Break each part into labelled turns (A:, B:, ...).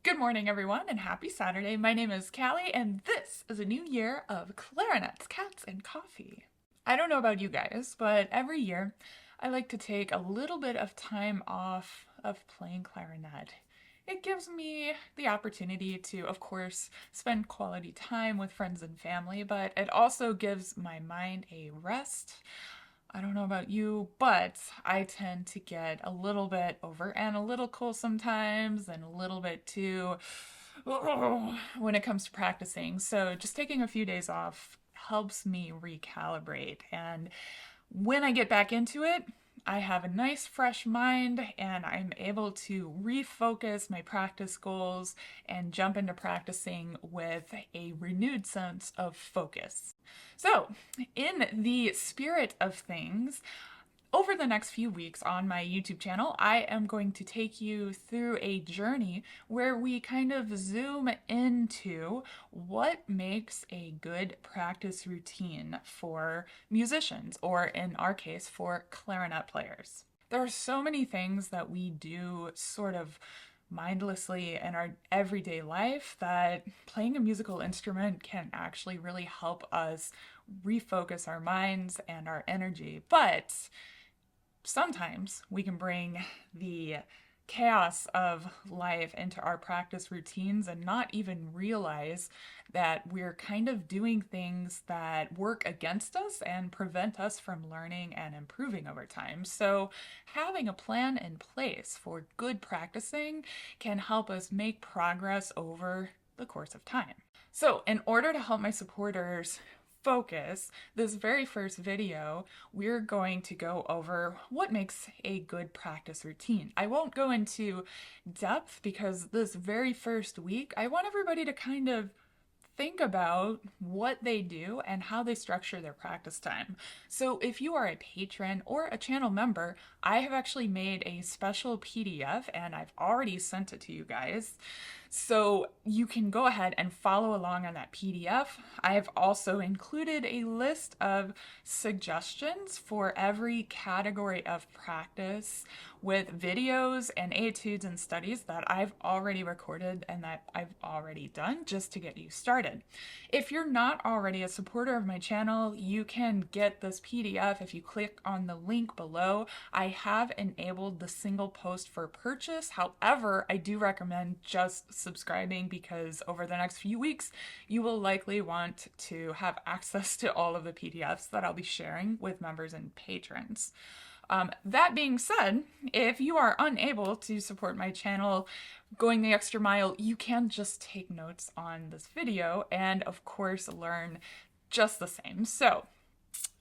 A: Good morning, everyone, and happy Saturday. My name is Callie, and this is a new year of clarinets, cats, and coffee. I don't know about you guys, but every year I like to take a little bit of time off of playing clarinet. It gives me the opportunity to, of course, spend quality time with friends and family, but it also gives my mind a rest. I don't know about you, but I tend to get a little bit over analytical sometimes and a little bit too when it comes to practicing. So just taking a few days off helps me recalibrate. And when I get back into it, I have a nice fresh mind and I'm able to refocus my practice goals and jump into practicing with a renewed sense of focus. So, in the spirit of things, over the next few weeks on my YouTube channel, I am going to take you through a journey where we kind of zoom into what makes a good practice routine for musicians, or in our case, for clarinet players. There are so many things that we do sort of mindlessly in our everyday life that playing a musical instrument can actually really help us refocus our minds and our energy. But sometimes we can bring the chaos of life into our practice routines and not even realize that we're kind of doing things that work against us and prevent us from learning and improving over time. So having a plan in place for good practicing can help us make progress over the course of time. So in order to help my supporters focus, this very first video, we're going to go over what makes a good practice routine. I won't go into depth because this very first week, I want everybody to kind of think about what they do and how they structure their practice time. So if you are a patron or a channel member, I have actually made a special PDF and I've already sent it to you guys. So you can go ahead and follow along on that PDF. I've also included a list of suggestions for every category of practice with videos and etudes and studies that I've already recorded and that I've already done just to get you started. If you're not already a supporter of my channel, you can get this PDF if you click on the link below. I have enabled the single post for purchase. However, I do recommend just subscribing because over the next few weeks, you will likely want to have access to all of the PDFs that I'll be sharing with members and patrons. That being said, if you are unable to support my channel going the extra mile, you can just take notes on this video and of course learn just the same. So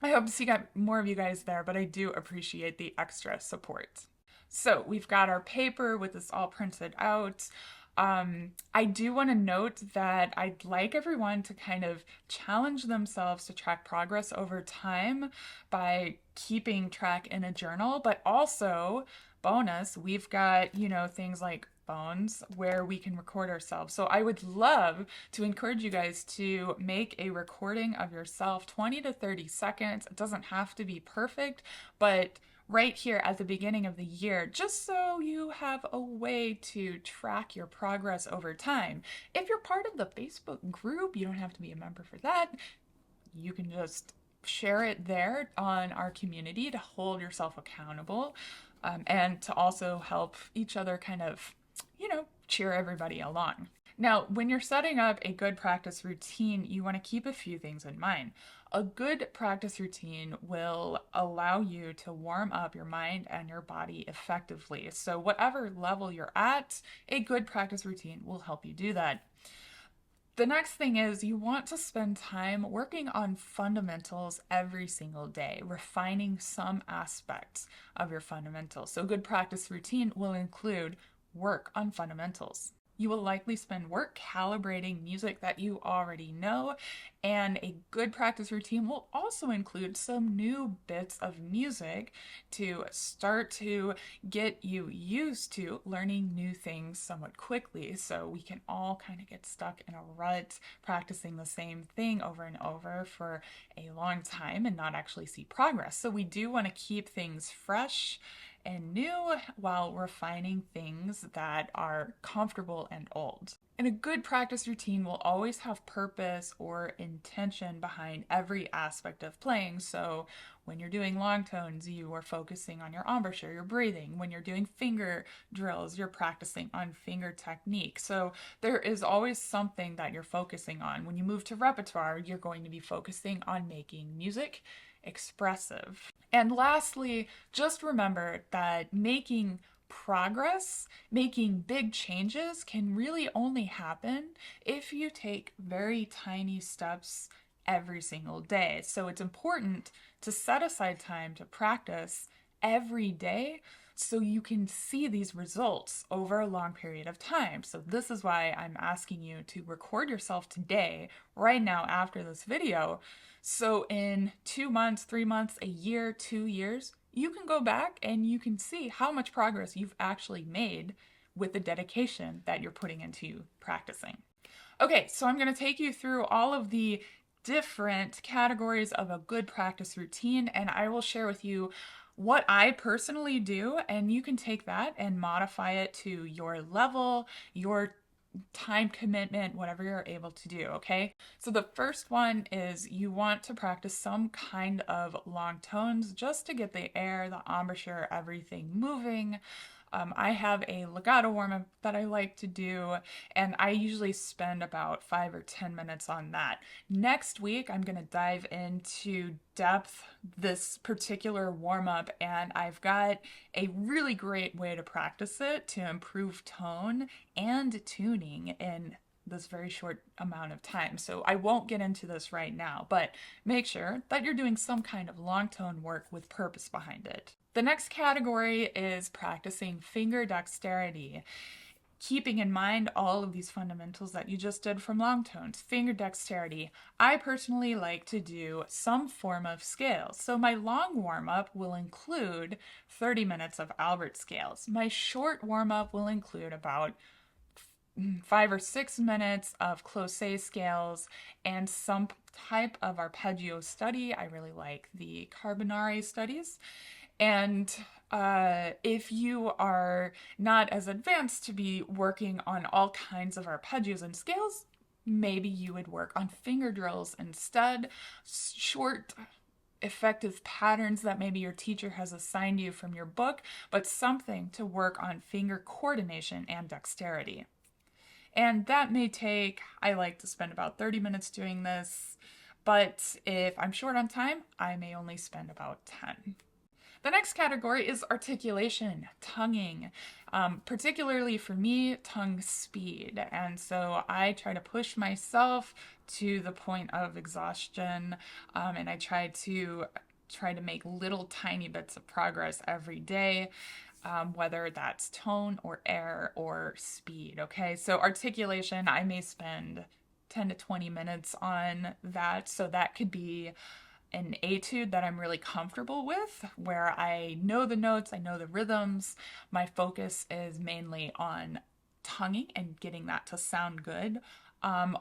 A: I hope to see more of you guys there, but I do appreciate the extra support. So we've got our paper with this all printed out. I do want to note that I'd like everyone to kind of challenge themselves to track progress over time by keeping track in a journal, but also bonus, we've got, things like phones where we can record ourselves. So I would love to encourage you guys to make a recording of yourself, 20 to 30 seconds. It doesn't have to be perfect, but right here at the beginning of the year, just so you have a way to track your progress over time. If you're part of the Facebook group, you don't have to be a member for that. You can just share it there on our community to hold yourself accountable and to also help each other kind of, cheer everybody along. Now, when you're setting up a good practice routine, you want to keep a few things in mind. A good practice routine will allow you to warm up your mind and your body effectively. So whatever level you're at, a good practice routine will help you do that. The next thing is you want to spend time working on fundamentals every single day, refining some aspects of your fundamentals. So a good practice routine will include work on fundamentals. You will likely spend work calibrating music that you already know, and a good practice routine will also include some new bits of music to start to get you used to learning new things somewhat quickly, so we can all kind of get stuck in a rut practicing the same thing over and over for a long time and not actually see progress. So we do want to keep things fresh and new while refining things that are comfortable and old. And a good practice routine will always have purpose or intention behind every aspect of playing. So when you're doing long tones, you are focusing on your embouchure, your breathing. When you're doing finger drills, you're practicing on finger technique. So there is always something that you're focusing on. When you move to repertoire, you're going to be focusing on making music expressive. And lastly, just remember that making progress, making big changes can really only happen if you take very tiny steps every single day. So it's important to set aside time to practice every day so you can see these results over a long period of time. So this is why I'm asking you to record yourself today, right now after this video. So in 2 months, 3 months, a year, 2 years, you can go back and you can see how much progress you've actually made with the dedication that you're putting into practicing. Okay, so I'm going to take you through all of the different categories of a good practice routine, and I will share with you what I personally do, and you can take that and modify it to your level, your time commitment, whatever you're able to do, okay? So the first one is you want to practice some kind of long tones just to get the air, the embouchure, everything moving. I have a legato warm-up that I like to do, and I usually spend about 5 or 10 minutes on that. Next week, I'm going to dive into depth this particular warm-up, and I've got a really great way to practice it to improve tone and tuning in this very short amount of time. So I won't get into this right now, but make sure that you're doing some kind of long tone work with purpose behind it. The next category is practicing finger dexterity, keeping in mind all of these fundamentals that you just did from long tones. Finger dexterity. I personally like to do some form of scales. So my long warm-up will include 30 minutes of Albert scales. My short warm-up will include about 5 or 6 minutes of close scales and some type of arpeggio study. I really like the Carbonari studies. And if you are not as advanced to be working on all kinds of arpeggios and scales, maybe you would work on finger drills instead. Short, effective patterns that maybe your teacher has assigned you from your book, but something to work on finger coordination and dexterity. And that may take, I like to spend about 30 minutes doing this, but if I'm short on time, I may only spend about 10. The next category is articulation, tonguing, particularly for me, tongue speed. And so I try to push myself to the point of exhaustion, and I try to make little tiny bits of progress every day. Whether that's tone or air or speed, okay? So articulation, I may spend 10 to 20 minutes on that. So that could be an etude that I'm really comfortable with, where I know the notes, I know the rhythms. My focus is mainly on tonguing and getting that to sound good.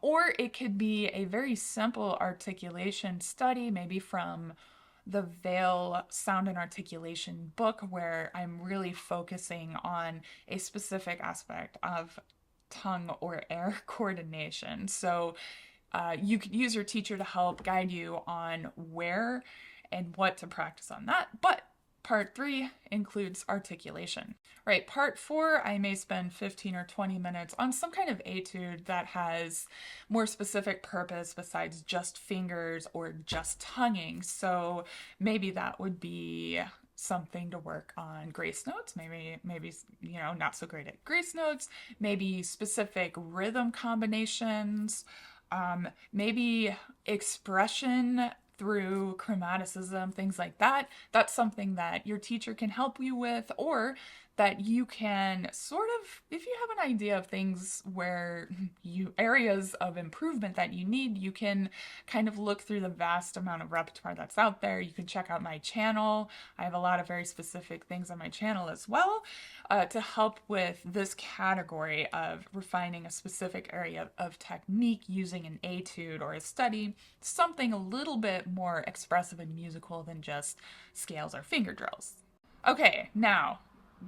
A: Or it could be a very simple articulation study, maybe from the Veil Sound and Articulation book, where I'm really focusing on a specific aspect of tongue or air coordination. So you could use your teacher to help guide you on where and what to practice on that. But part 3 includes articulation. Right, part 4, I may spend 15 or 20 minutes on some kind of etude that has more specific purpose besides just fingers or just tonguing. So maybe that would be something to work on grace notes, maybe not so great at grace notes, maybe specific rhythm combinations, maybe expression through chromaticism, things like that. That's something that your teacher can help you with, or that you can sort of, if you have an idea of things where areas of improvement that you need, you can kind of look through the vast amount of repertoire that's out there. You can check out my channel. I have a lot of very specific things on my channel as well to help with this category of refining a specific area of technique using an etude or a study, something a little bit more expressive and musical than just scales or finger drills. Okay, now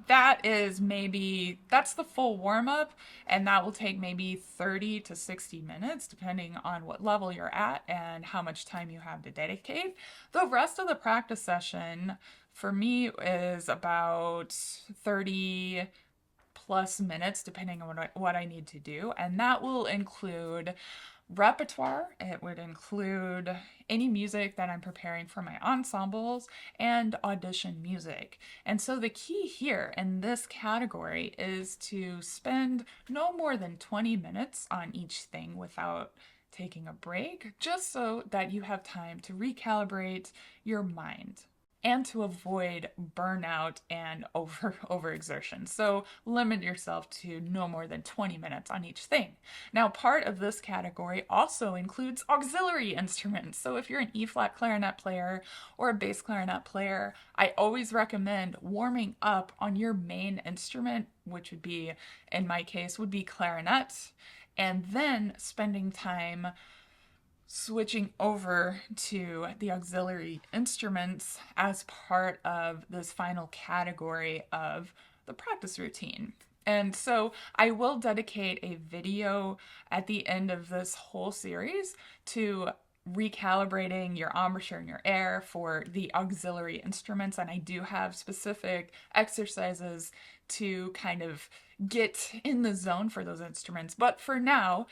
A: that's the full warm up, and that will take maybe 30 to 60 minutes, depending on what level you're at and how much time you have to dedicate. The rest of the practice session for me is about 30 plus minutes, depending on what I need to do. And that will include repertoire, it would include any music that I'm preparing for my ensembles, and audition music. And so the key here in this category is to spend no more than 20 minutes on each thing without taking a break, just so that you have time to recalibrate your mind and to avoid burnout and overexertion. So limit yourself to no more than 20 minutes on each thing. Now, part of this category also includes auxiliary instruments. So if you're an E-flat clarinet player or a bass clarinet player, I always recommend warming up on your main instrument, which would be, in my case, would be clarinet, and then spending time switching over to the auxiliary instruments as part of this final category of the practice routine. And so I will dedicate a video at the end of this whole series to recalibrating your embouchure and your air for the auxiliary instruments. And I do have specific exercises to kind of get in the zone for those instruments. But for now,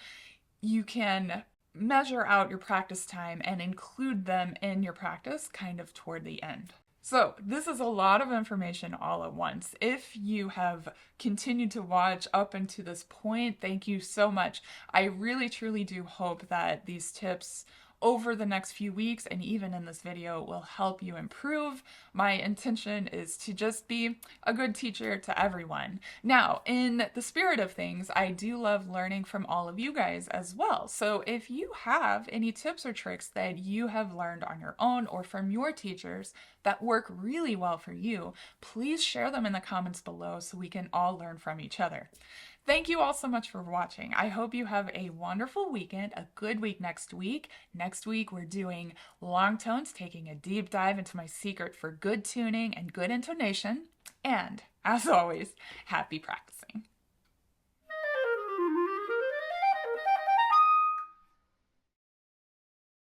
A: you can measure out your practice time and include them in your practice kind of toward the end. So this is a lot of information all at once. If you have continued to watch up until this point, thank you so much. I really truly do hope that these tips over the next few weeks and even in this video will help you improve. My intention is to just be a good teacher to everyone. Now, in the spirit of things, I do love learning from all of you guys as well. So if you have any tips or tricks that you have learned on your own or from your teachers that work really well for you, please share them in the comments below so we can all learn from each other. Thank you all so much for watching. I hope you have a wonderful weekend, a good week next week. Next week, we're doing long tones, taking a deep dive into my secret for good tuning and good intonation. And as always, happy practicing.